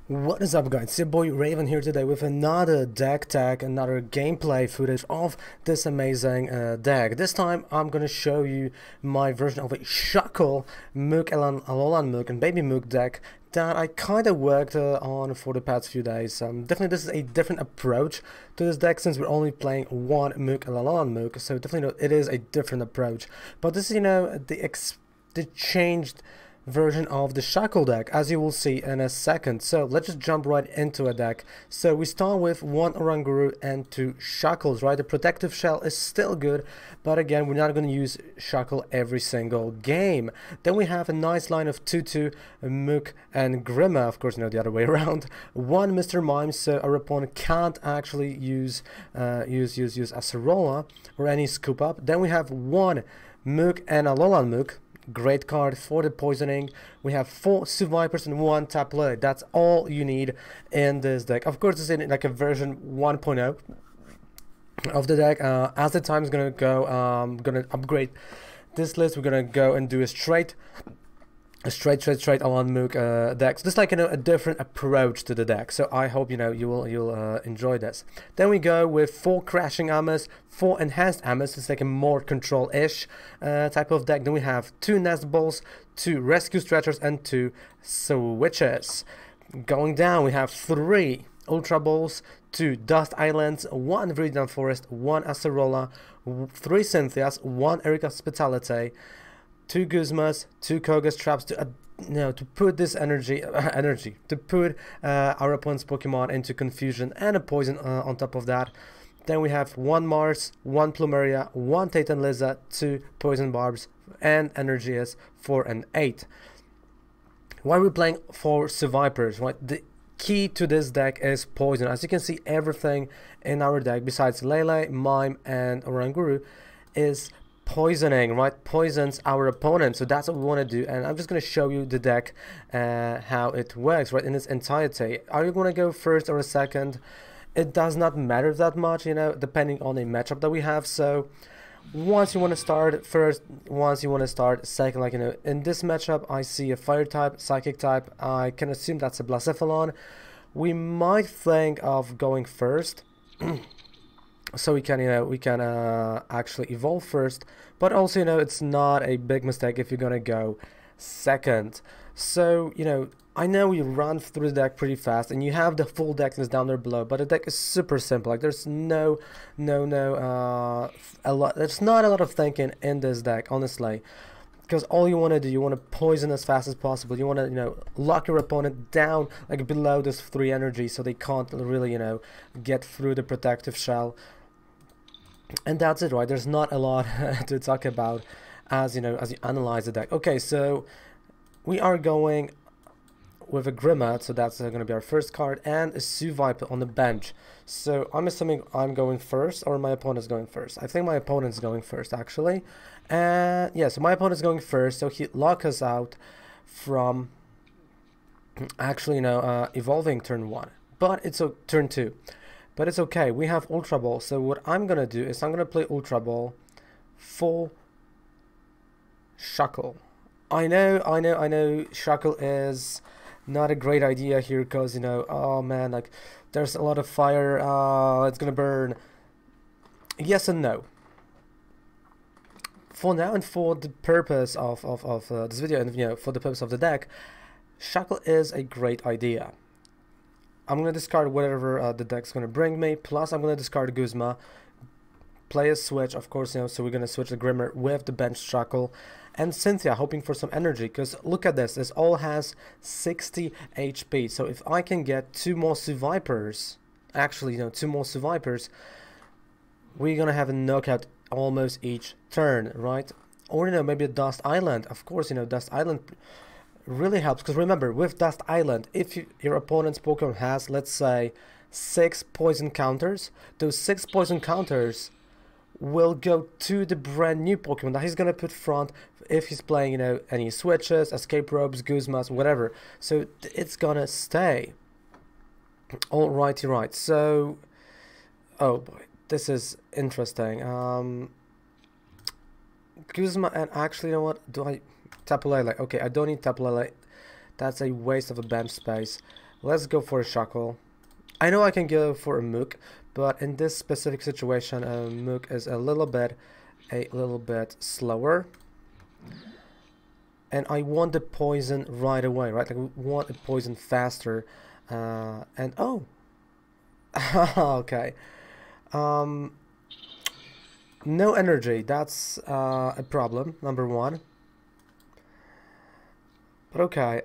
What is up, guys? It's your boy Raven here today with another deck tag, another gameplay footage of this amazing deck. This time I'm gonna show you my version of a Shuckle Muk Alolan Muk and Baby Muk deck that I kind of worked on for the past few days. Definitely this is a different approach to this deck since we're only playing one Muk Alolan Muk, so definitely it is a different approach. But this is, the changed version of the Shuckle deck, as you will see in a second. So let's just jump right into a deck. So we start with one Oranguru and two Shuckles, right? The protective shell is still good, but again, we're not going to use Shuckle every single game. Then we have a nice line of 2-2 Muk and Grimer, of course, the other way around. One Mr. Mime, so our opponent can't actually use Acerola or any scoop up. Then we have one Muk and Alolan Muk. Great card for the poisoning. We have 4 Sevipers and 1 Tapu Lele. That's all you need in this deck. Of course, it's in like a version 1.0 of the deck. As the time is gonna go, I'm gonna upgrade this list. We're gonna go and do a straight Alolan Muk deck. So this is like a different approach to the deck. So I hope you'll enjoy this. Then we go with 4 Crushing Hammers, 4 Enhanced Hammers. It's like a more control-ish type of deck. Then we have 2 Nest Balls, 2 Rescue Stretchers, and 2 Switches. Going down, we have 3 Ultra Balls, 2 Dust Islands, 1 Viridian Forest, 1 Acerola, 3 Cynthias, 1 Erika Hospitality, 2 Guzmas, 2 Kogas traps to put this to put our opponent's Pokemon into confusion, and a poison on top of that. Then we have 1 Mars, 1 Plumeria, 1 Tate Liza, 2 Poison Barbs, and energy is 4 and 8. Why are we playing 4 Sevipers? Right, the key to this deck is poison. As you can see, everything in our deck besides Lele, Mime, and Oranguru is poisoning, right? Poisons our opponent. So that's what we want to do, and I'm just going to show you the deck, how it works, right, in its entirety. Are you going to go first or a second? It does not matter that much, depending on the matchup that we have. So once you want to start first, once you want to start second, in this matchup I see a fire type, psychic type. I can assume that's a Blacephalon. We might think of going first so we can actually evolve first, but also it's not a big mistake if you're gonna go second. So I know we run through the deck pretty fast, and you have the full deck list down there below, but the deck is super simple. Like there's there's not a lot of thinking in this deck, honestly, because all you want to do, you want to poison as fast as possible. You want to lock your opponent down like below this 3 energy, so they can't really get through the protective shell. And that's it, right? There's not a lot to talk about as you analyze the deck. Okay, so we are going with a Grimer, so that's going to be our first card, and a Seviper on the bench. So I'm assuming I'm going first, or my opponent's going first. I think my opponent's going first, actually. And yeah, so my opponent's going first, so he locks us out from actually evolving turn 1, but it's a turn 2. But it's okay, we have Ultra Ball, so what I'm gonna do is I'm gonna play Ultra Ball for Shuckle. I know Shuckle is not a great idea here, because oh man, like there's a lot of fire, it's gonna burn. Yes and no. For now, and for the purpose of this video, and for the purpose of the deck, Shuckle is a great idea. I'm going to discard whatever the deck's going to bring me, plus I'm going to discard Guzma, play a switch, of course, so we're going to switch the Grimer with the bench Shuckle, and Cynthia, hoping for some energy, because look at this all has 60 HP, so if I can get 2 more Sevipers, actually, 2 more Sevipers, we're going to have a knockout almost each turn, right? Or, maybe a Dust Island, of course, Dust Island really helps, because remember, with Dust Island, if your opponent's Pokemon has, let's say, 6 poison counters, those 6 poison counters will go to the brand new Pokemon that he's gonna put front if he's playing any switches, escape ropes, Guzmas, whatever. So it's gonna stay. Alrighty, right. So oh boy, this is interesting. Guzma, and actually, you know what, do I Tapu Lele? Okay, I don't need Tapu Lele. That's a waste of a bench space. Let's go for a Shuckle. I know I can go for a Muk, but in this specific situation, Muk is a little bit slower. And I want the poison right away, right? Like, we want the poison faster. And oh, okay. No energy. That's a problem. Number one. But okay.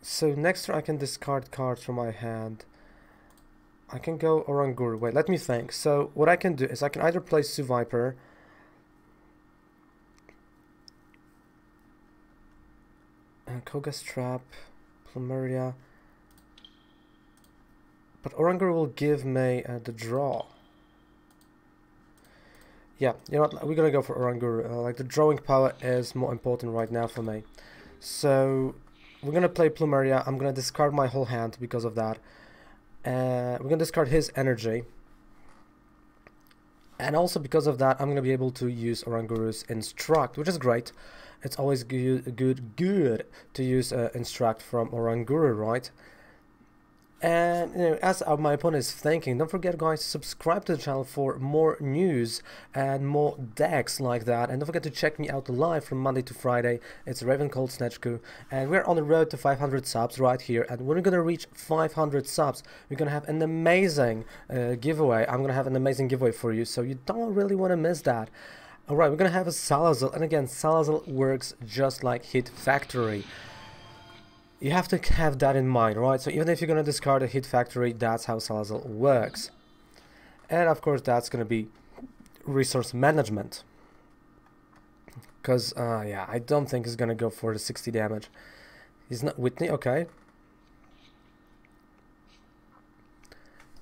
So next turn I can discard cards from my hand. I can go Oranguru. Wait, let me think. So what I can do is I can either play Seviper. Koga's Trap, Plumeria. But Oranguru will give me the draw. Yeah, you know what? We're gonna go for Oranguru. Like, the drawing power is more important right now for me. So we're gonna play Plumeria. I'm gonna discard my whole hand because of that. We're gonna discard his energy. And also because of that, I'm gonna be able to use Oranguru's Instruct, which is great. It's always good to use Instruct from Oranguru, right? And you know, as my opponent is thinking, don't forget, guys, to subscribe to the channel for more news and more decks like that. And don't forget to check me out live from Monday to Friday. It's Raven Cold Snatchku, and we're on the road to 500 subs right here. And when we're gonna reach 500 subs, we're gonna have an amazing giveaway. I'm gonna have an amazing giveaway for you, so you don't really want to miss that. Alright, we're gonna have a Salazzle, and again, Salazzle works just like Hit Factory. You have to have that in mind, right? So even if you're gonna discard a Hit Factory, that's how Salazzle works. And of course, that's gonna be resource management. Because, yeah, I don't think he's gonna go for the 60 damage. He's not Whitney, okay.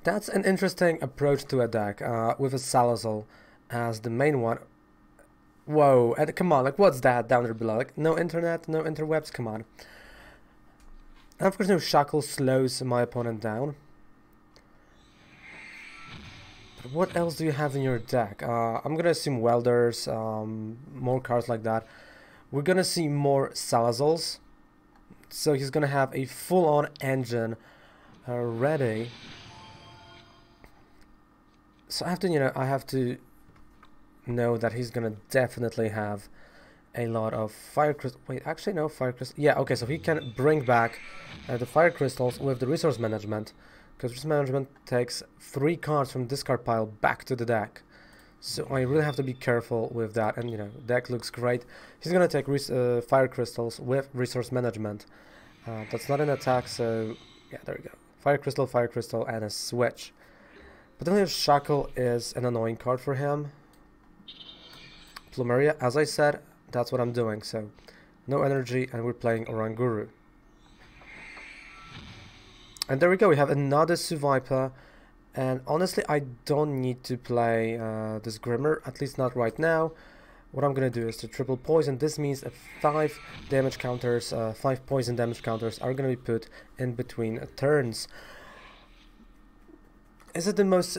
That's an interesting approach to a deck, with a Salazzle as the main one. Whoa, and come on, like, what's that down there below? Like, no internet, no interwebs, come on. And of course, no, Shuckle slows my opponent down. But what else do you have in your deck? I'm gonna assume Welders, more cards like that. We're gonna see more Salazzles. So he's gonna have a full-on engine ready. So I have to, you know, know that he's gonna definitely have a lot of fire crystals. Wait, actually no, fire crystals. Yeah, okay, so he can bring back the fire crystals with the resource management, because resource management takes 3 cards from discard pile back to the deck. So I really have to be careful with that. And you know, deck looks great. He's gonna take fire crystals with resource management. That's not an attack, so yeah, there we go. Fire crystal, and a switch. But then if Shuckle is an annoying card for him. Plumeria, as I said, that's what I'm doing. So no energy, and we're playing Oranguru. And there we go, we have another Seviper. And honestly, I don't need to play this Grimer, at least not right now. What I'm gonna do is to triple poison. This means that 5 damage counters, 5 poison damage counters are gonna be put in between turns. Is it the most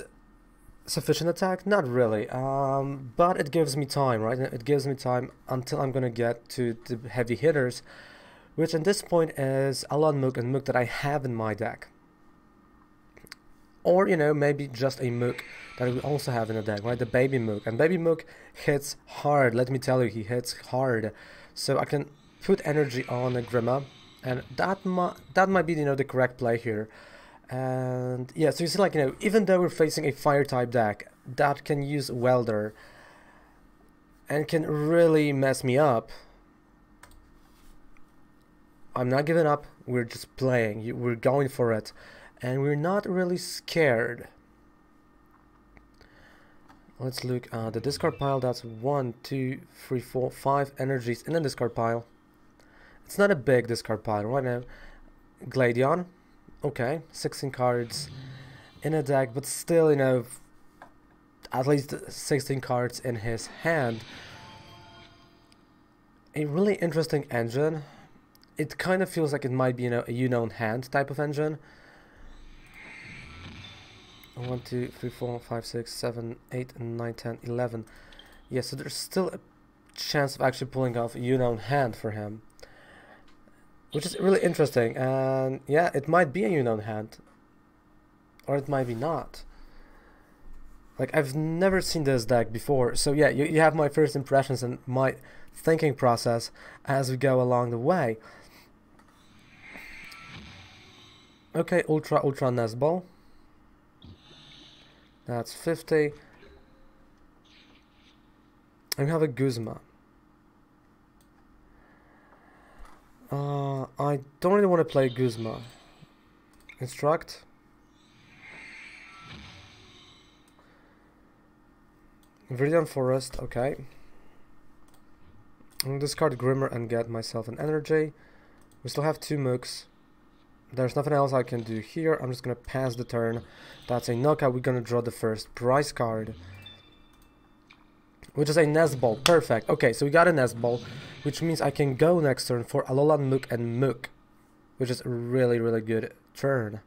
sufficient attack? Not really, but it gives me time, right? It gives me time until I'm gonna get to the heavy hitters, which at this point is Alolan Muk and Muk that I have in my deck. Or, you know, maybe just a Muk that we also have in the deck, right? The Baby Muk. And Baby Muk hits hard, let me tell you, he hits hard. So I can put energy on a Grimer, and that might be, you know, the correct play here. And yeah, so you see, like, you know, even though we're facing a fire type deck that can use Welder and can really mess me up, I'm not giving up. We're just playing. We're going for it, and we're not really scared. Let's look at the discard pile. That's 1, 2, 3, 4, 5 energies in the discard pile. It's not a big discard pile right now. Gladion. Okay, 16 cards in a deck, but still, you know, at least 16 cards in his hand. A really interesting engine. It kind of feels like it might be, you know, a unknown hand type of engine. 1, 2, 3, 4, 5, 6, 7, 8, 9, 10, 11. Yeah, so there's still a chance of actually pulling off a unknown hand for him. which is really interesting. And yeah, it might be a unknown hand, or it might be not. Like, I've never seen this deck before, so yeah, you have my first impressions and my thinking process as we go along the way. Okay, Ultra Nest Ball. That's 50. And we have a Guzma. I don't really want to play Guzma. Instruct. Viridian Forest, okay. I'm gonna discard Grimer and get myself an energy. We still have 2 Muks. There's nothing else I can do here. I'm just gonna pass the turn. That's a knockout. We're gonna draw the first prize card, which is a Nest Ball. Perfect. Okay, so we got a Nest Ball, which means I can go next turn for Alolan Muk and Muk, which is a really, really good turn.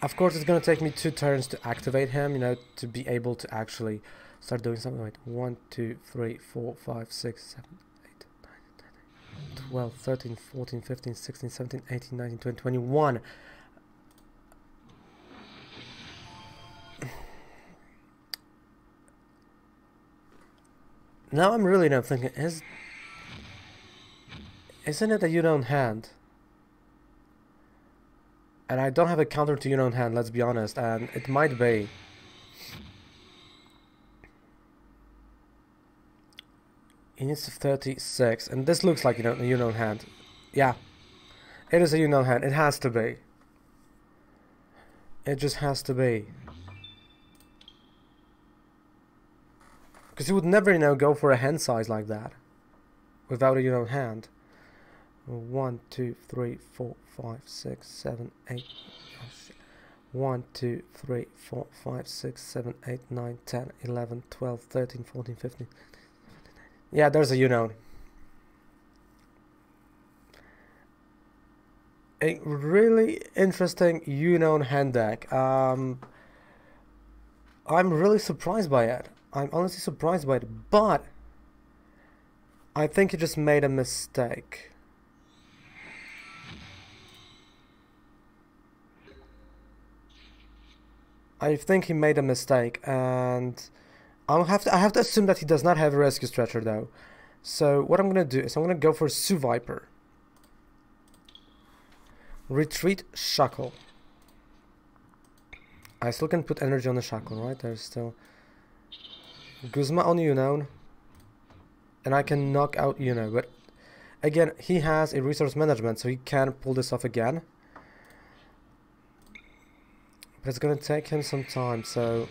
Of course, it's gonna take me 2 turns to activate him, you know, to be able to actually start doing something. Wait, 1, 2, 3, 4, 5, 6, 7, 8, 9, 10, 12, 13, 14, 15, 16, 17, 18, 19, 20, 21. Now I'm really now thinking, isn't it a unknown hand? And I don't have a counter to unknown hand, let's be honest, and it might be. He needs 36, and this looks like, you know, a unknown hand. Yeah, it is a unknown hand. It has to be. It just has to be. Because you would never, you know, go for a hand size like that without a unknown hand. 1, 2, 3, 4, 5, 6, 7, 8. Oh, shit. 1, 2, 3, 4, 5, 6, 7, 8, 9, 10, 11, 12, 13, 14, 15. Yeah, there's a unknown. A really interesting unknown hand deck. I'm really surprised by it. I'm honestly surprised by it, but I think he just made a mistake. I think he made a mistake, and I have to assume that he does not have a Rescue Stretcher though. So what I'm gonna do is I'm gonna go for Seviper. Retreat Shuckle. I still can put energy on the Shuckle, right? There's still Guzma on Unknown, and I can knock out Uno, but again, he has a resource management, so he can pull this off again. But it's gonna take him some time, so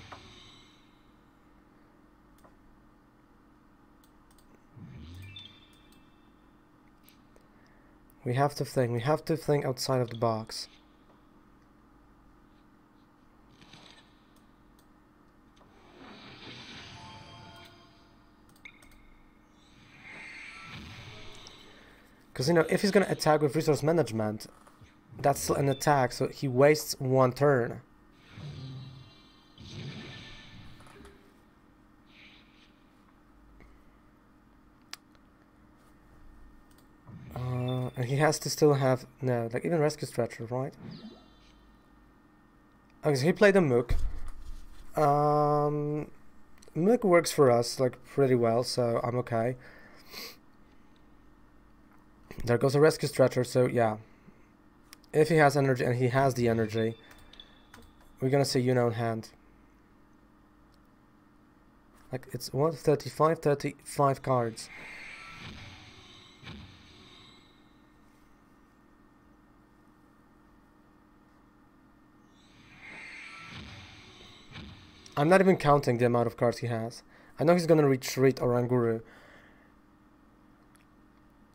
we have to think outside of the box. Because, you know, if he's gonna attack with resource management, that's still an attack, so he wastes 1 turn. And he has to still have, no, like even Rescue Stretcher, right? Okay, so he played a Muk. Muk works for us, like, pretty well, so I'm okay. There goes a Rescue Stretcher, so yeah. If he has energy, and he has the energy, we're gonna see Unknown hand. Like, it's what, 35 cards. I'm not even counting the amount of cards he has. I know he's gonna retreat Oranguru.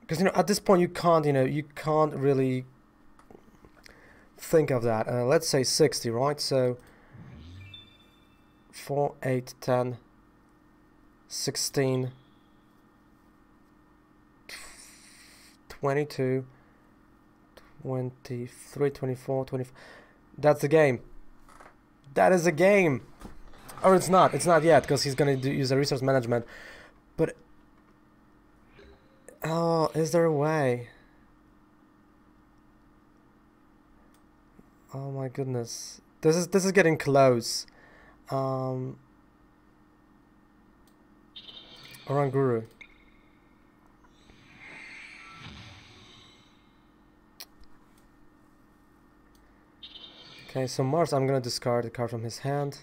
Because, you know, at this point you can't, you know, you can't really think of that. Let's say 60, right? So 4, 8, 10, 16, 22, 23, 24, 25. That's the game. That is a game. Or it's not yet, because he's gonna use a resource management. But Oh, is there a way? Oh my goodness. This is getting close. Oranguru. Okay, so Mars, I'm gonna discard the card from his hand.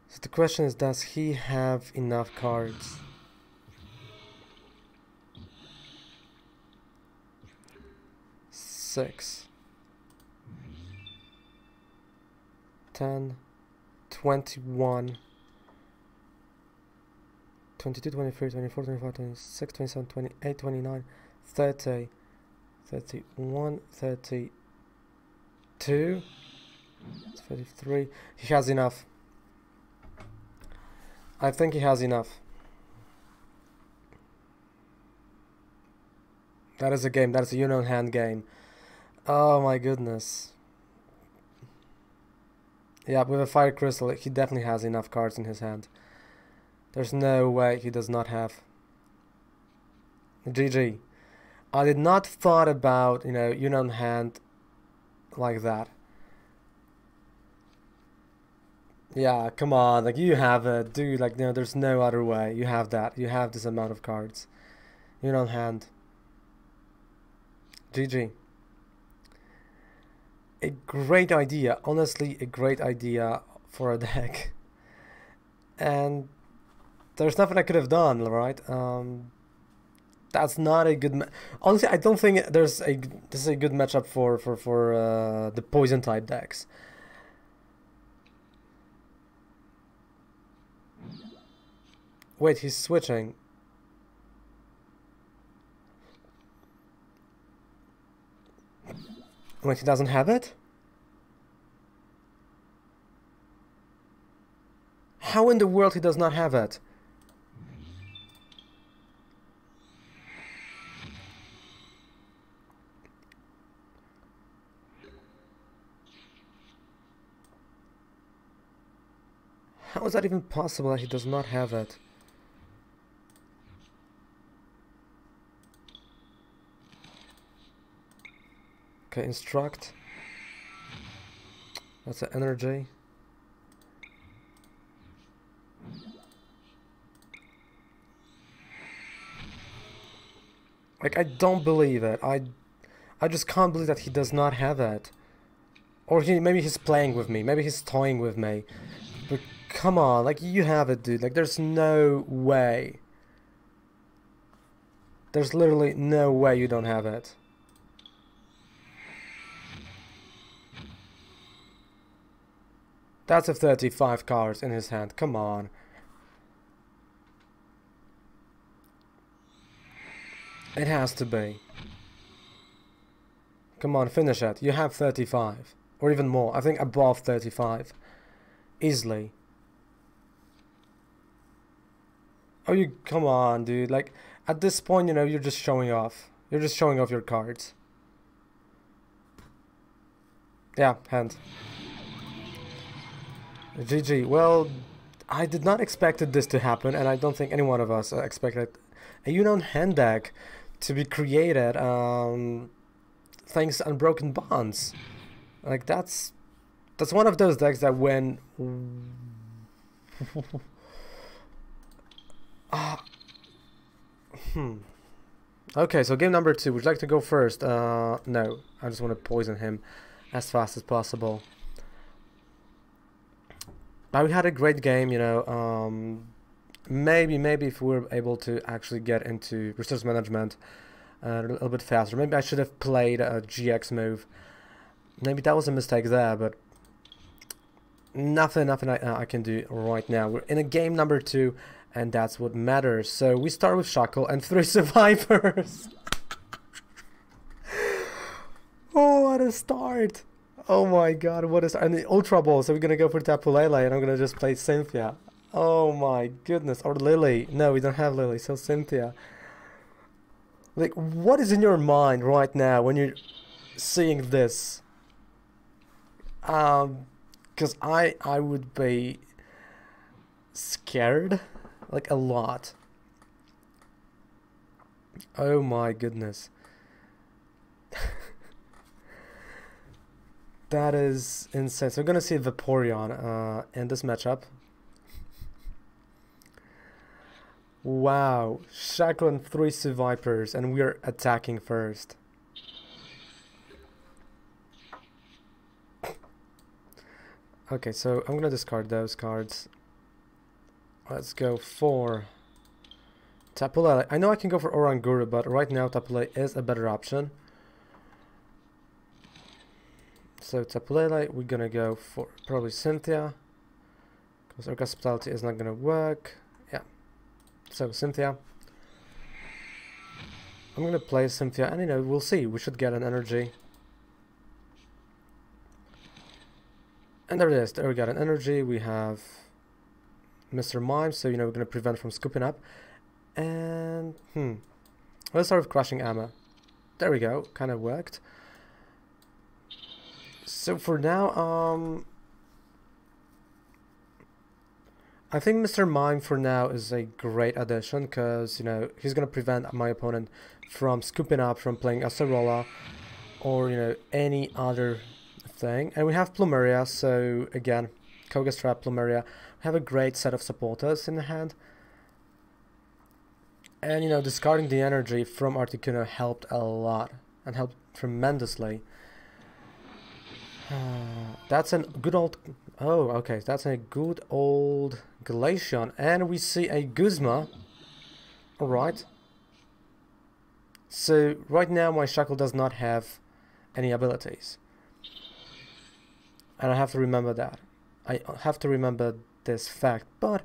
So the question is, does he have enough cards? Six, 10, 21, 22, 23, 24, 25, 26, 27, 28, 29, 30, 31, 32, 33. He has enough. I think he has enough. That is a game. That is a hand game. Oh my goodness. Yeah, with a Fire Crystal, he definitely has enough cards in his hand. There's no way he does not have. GG. I did not thought about, hand like that. Yeah, come on, like you have it, dude. Like, there's no other way. You have that. You have this amount of cards. Hand. GG. A great idea, honestly, a great idea for a deck. And there's nothing I could have done, right? That's not a good. Honestly, I don't think this is a good matchup for the poison type decks. Wait, he's switching. Wait, he doesn't have it? How in the world he does not have it? How is that even possible that he does not have it? Okay, instruct. That's an energy. Like, I don't believe it. I just can't believe that he does not have it. Or maybe he's playing with me. Maybe he's toying with me. But come on, like, you have it, dude. Like, there's no way. There's literally no way you don't have it. That's a 35 cards in his hand. Come on. It has to be. Come on, finish it. You have 35. Or even more. I think above 35. Easily. Oh, come on, dude. Like, at this point, you're just showing off. You're just showing off your cards. Yeah, hand. GG. Well, I did not expect this to happen, and I don't think any one of us expected a hand deck to be created thanks to Unbroken Bonds. Like, that's one of those decks that when Okay, so game number 2. Would you like to go first? No, I just want to poison him as fast as possible. But we had a great game, maybe if we were able to actually get into resource management a little bit faster. Maybe I should have played a GX move. Maybe that was a mistake there, but nothing I can do right now. We're in a game number 2, and that's what matters. So we start with Shuckle and 3 survivors. Oh, what a start! Oh my god, what is... And the Ultra Ball, so we're gonna go for Tapu Lele, and I'm gonna just play Cynthia. Oh my goodness, or Lily. No, we don't have Lily, so Cynthia. Like, what is in your mind right now when you're seeing this? Because I would be scared. Like a lot. Oh my goodness. That is insane. So we're gonna see Vaporeon in this matchup. Wow, Shuckle and 3 Sevipers, and we are attacking first. Okay, so I'm gonna discard those cards. Let's go for Tapu Lele. I know I can go for Oranguru, but right now Tapu Lele is a better option. So Tapu Lele, we're gonna go for probably Cynthia, because Erika Hospitality is not gonna work. Yeah, so Cynthia. I'm gonna play Cynthia, and you know, we'll see. We should get an energy. And there it is. There we got an energy. We have Mr. Mime, so you know we're gonna prevent from scooping up. And let's start with Crushing Hammer. There we go. Kind of worked. So for now, I think Mr. Mime for now is a great addition, because you know he's gonna prevent my opponent from scooping up, from playing Acerola, or you know any other thing. And we have Plumeria, so again, Koga Strap, Plumeria. We have a great set of supporters in the hand. And you know, discarding the energy from Articuno helped a lot, and helped tremendously. That's a good old... Oh, okay, that's a good old Glaceon. And we see a Guzma. Alright. So, right now my Shuckle does not have any abilities. And I have to remember that. I have to remember this fact. But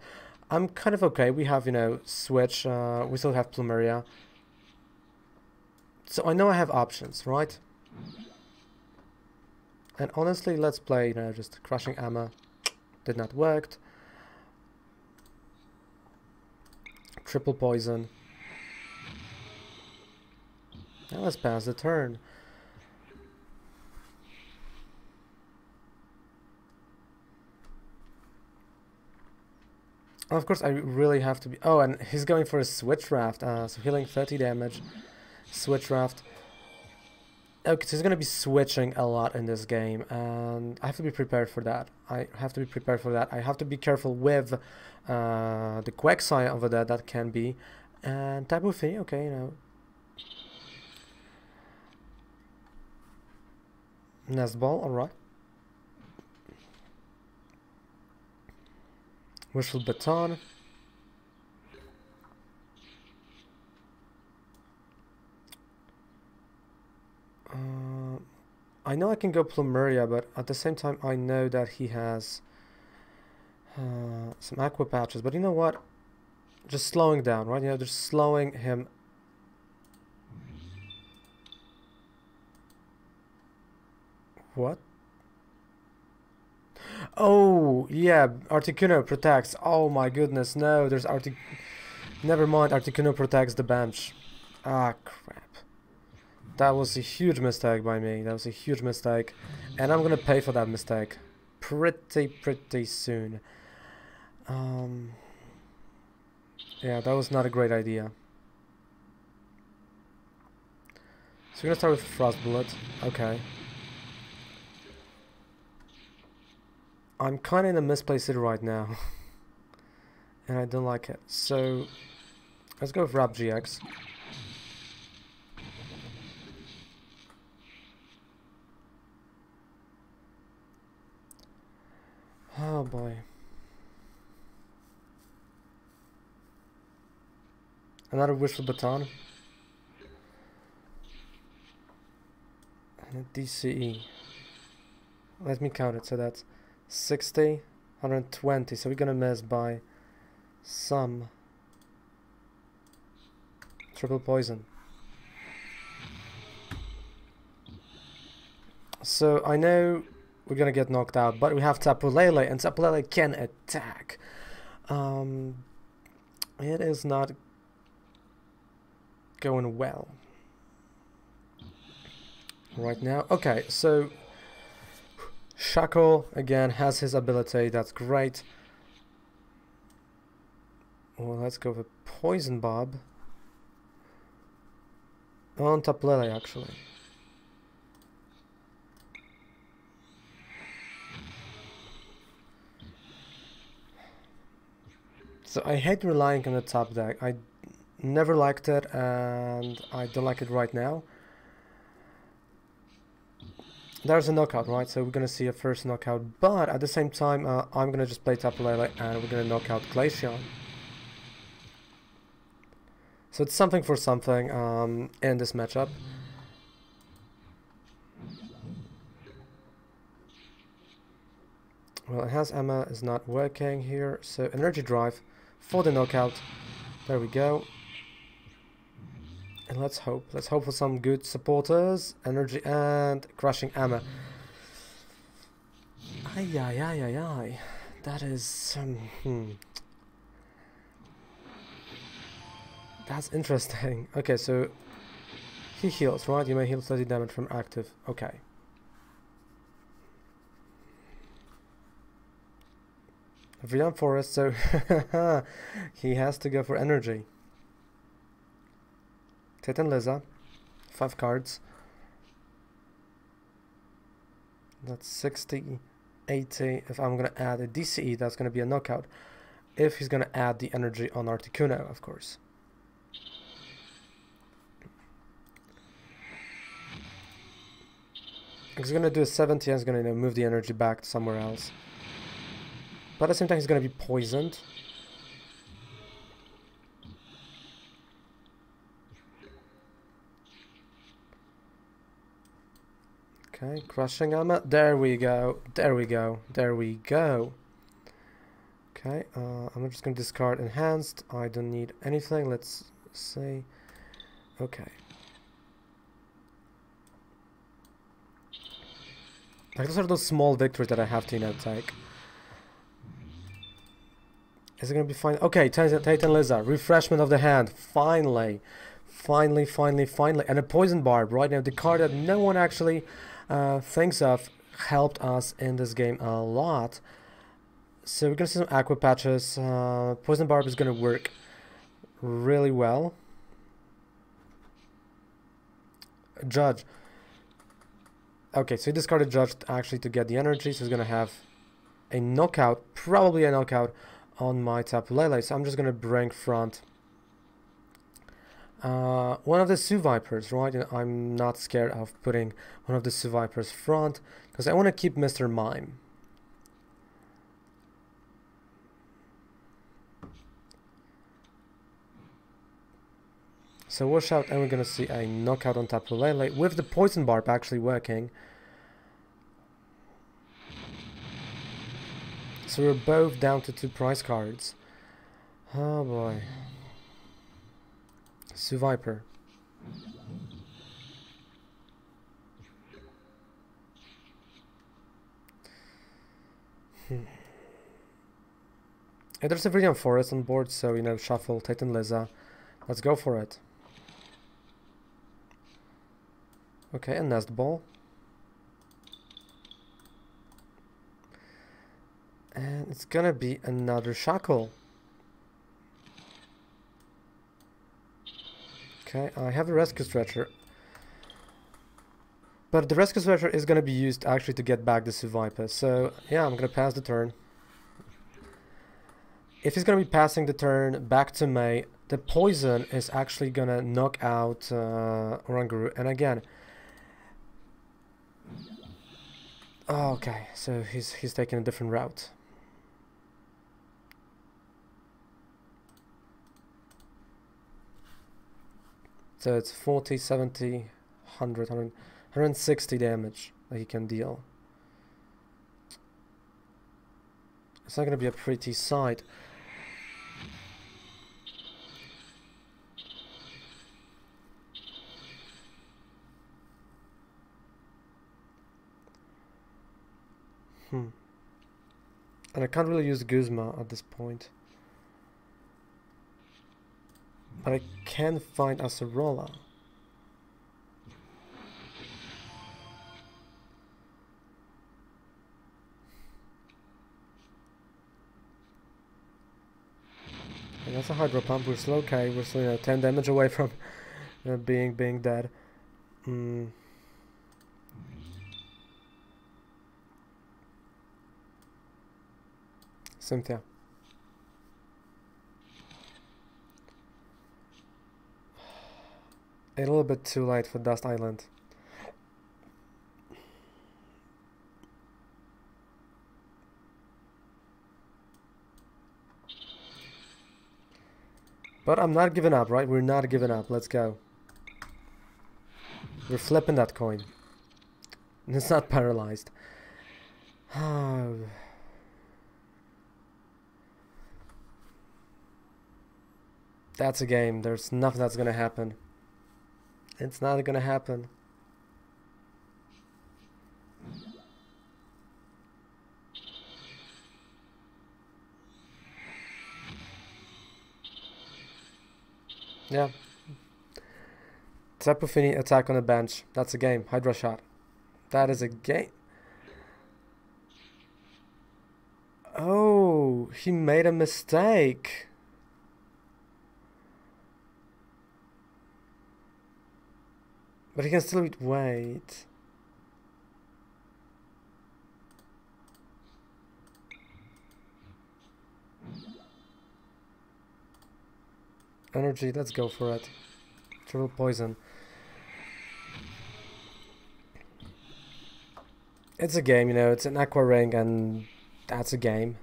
I'm kind of okay. We have, you know, Switch. We still have Plumeria. So I know I have options, right? And honestly, let's play, you know, just Crushing Hammer. Did not work. Triple Poison. Now let's pass the turn. Of course, I really have to be... Oh, and he's going for a Switch Raft. So healing 30 damage. Switch Raft. Okay, so he's going to be switching a lot in this game, and I have to be prepared for that. I have to be careful with the Quagsire over there, that can be. And Tapu Lele, okay, you know. Nest Ball, alright. Wishful Baton. I know I can go Plumeria, but at the same time I know that he has some Aqua Patches. But you know what? Just slowing down, right? You know, just slowing him. What? Oh, yeah, Articuno protects. Oh my goodness, no, there's Never mind, Articuno protects the bench. Ah, crap. That was a huge mistake by me. That was a huge mistake. And I'm gonna pay for that mistake pretty soon. Yeah, that was not a great idea. So we're gonna start with Frost Bullet. Okay. I'm kinda in a misplaced state right now. And I don't like it. So let's go with Rap GX. Oh boy. Another Wishful Baton. And a DCE. Let me count it. So that's 60, 120. So we're gonna miss by some. Triple Poison. So I know we're gonna get knocked out, but we have Tapu Lele, and Tapu Lele can attack. It is not going well right now. Okay, so Shuckle again has his ability. That's great. Well, let's go with Poison Barb. On Tapu Lele, actually. So I hate relying on the top deck. I never liked it, and I don't like it right now. There's a knockout, right? So we're gonna see a first knockout, but at the same time, I'm gonna just play Tapu Lele, and we're gonna knock out Glaceon. So it's something for something in this matchup. Well, Enhanced Hammer is not working here, so Energy Drive for the knockout. There we go. And let's hope for some good supporters. Energy and Crushing Hammer. Ay, ay, ay, ay, ay. That is... That's interesting. Okay, so he heals, right? You may heal 30 damage from active. Okay. Viridian Forest, so he has to go for energy. Tate Liza, 5 cards. That's 60, 80. If I'm gonna add a DCE, that's gonna be a knockout. If he's gonna add the energy on Articuno, of course. He's gonna do a 70 and he's gonna move the energy back somewhere else. But at the same time, he's gonna be poisoned. Okay, Crushing Hammer. There we go. There we go. There we go. Okay, I'm just gonna discard Enhanced. I don't need anything. Let's see. Okay. Like, those are those small victories that I have to, take. Is it gonna be fine? Okay, Tate Liza, refreshment of the hand. Finally. Finally. And a Poison Barb right now. The card that no one actually thinks of helped us in this game a lot. So we're gonna see some Aqua Patches. Poison Barb is gonna work really well. Judge. Okay, so he discarded Judge actually to get the energy, so he's gonna have a knockout, probably a knockout on my Tapu Lele. So I'm just gonna bring front one of the Sevipers, right? And I'm not scared of putting one of the Sevipers front because I want to keep Mr. Mime. So wash out, and we're gonna see a knockout on Tapu Lele with the Poison Barb actually working. So we're both down to 2 prize cards. Oh boy. Seviper. And there's a Viridian Forest on board, so shuffle Tate Liza. Let's go for it. Okay, a Nest Ball. And it's gonna be another Shuckle. Okay, I have a Rescue Stretcher. But the Rescue Stretcher is gonna be used actually to get back the Seviper. So, yeah, I'm gonna pass the turn. If he's gonna be passing the turn back to May, the Poison is actually gonna knock out Oranguru. And again... Oh, okay, so he's taking a different route. So it's 40, 70, 100, 160 damage that he can deal. It's not going to be a pretty sight. And I can't really use Guzma at this point. But I can find Acerola. And That's a Hydro Pump. We're still okay. We're still, you know, 10 damage away from being dead. Cynthia. A little bit too late for Dust Island. But I'm not giving up, right? We're not giving up. Let's go. We're flipping that coin. And it's not paralyzed. That's a game. There's nothing that's gonna happen. It's not gonna happen. Yeah. Tapu Fini attack on the bench. That's a game. Hydra shot. That is a game. Oh, he made a mistake. But he can still wait. Energy, let's go for it. Triple poison. It's a game, you know, it's an aqua ring and that's a game.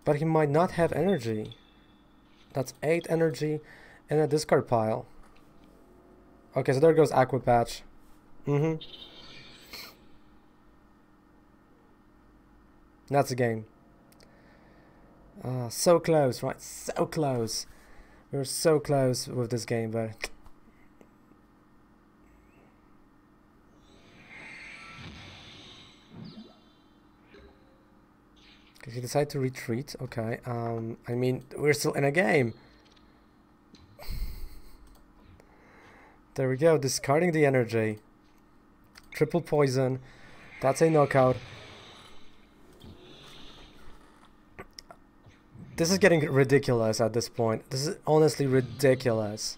But he might not have energy. That's 8 energy in a discard pile. Okay, so there goes Aqua Patch. That's a game. So close, right? So close. We were so close with this game, but... Did he decide to retreat? Okay, I mean, we're still in a game. There we go, discarding the energy. Triple poison. That's a knockout. This is getting ridiculous at this point. This is honestly ridiculous.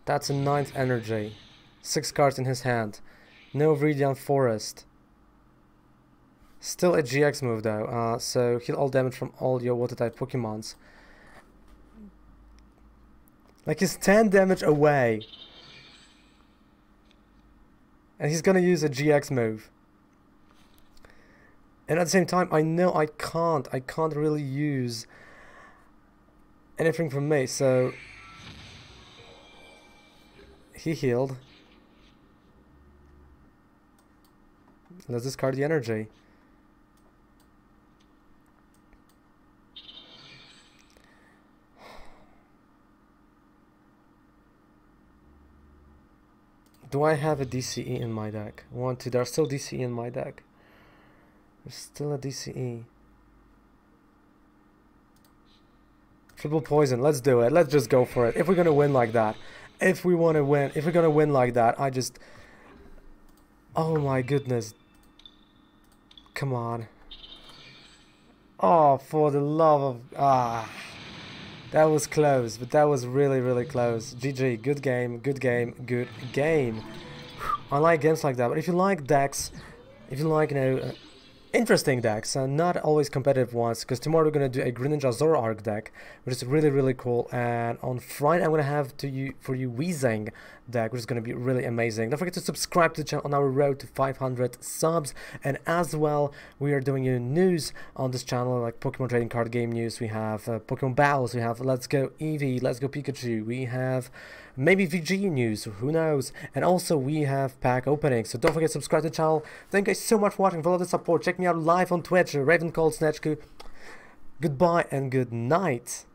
That's a 9th energy. 6 cards in his hand. No Viridian Forest. Still a GX move though, so heal all damage from all your water type Pokemons. Like he's 10 damage away. And he's gonna use a GX move. And at the same time, I know I can't really use anything from me, so he healed. Let's discard the energy. Do I have a DCE in my deck? 1, 2, there's still DCE in my deck. There's still a DCE. Triple poison, let's do it. Let's just go for it. If we're gonna win like that. If we're gonna win like that, I just... Oh my goodness. Come on. Oh, for the love of... That was close, but that was really, really close. GG, good game, good game, good game. I like games like that, but if you like decks, if you like, you know, interesting decks, and not always competitive ones, because tomorrow we're going to do a Greninja Zoroark deck, which is really, really cool, and on Friday I'm going to have for you Weezing deck, which is going to be really amazing. Don't forget to subscribe to the channel on our road to 500 subs, and as well, we are doing news on this channel, like Pokemon trading card game news. We have Pokemon battles, we have Let's Go Eevee, Let's Go Pikachu, we have maybe VG news, who knows, and also we have pack openings, so don't forget to subscribe to the channel. Thank you guys so much for watching, for all the support. Check me out live on Twitch, Raven Cold Snatchku. Goodbye and good night.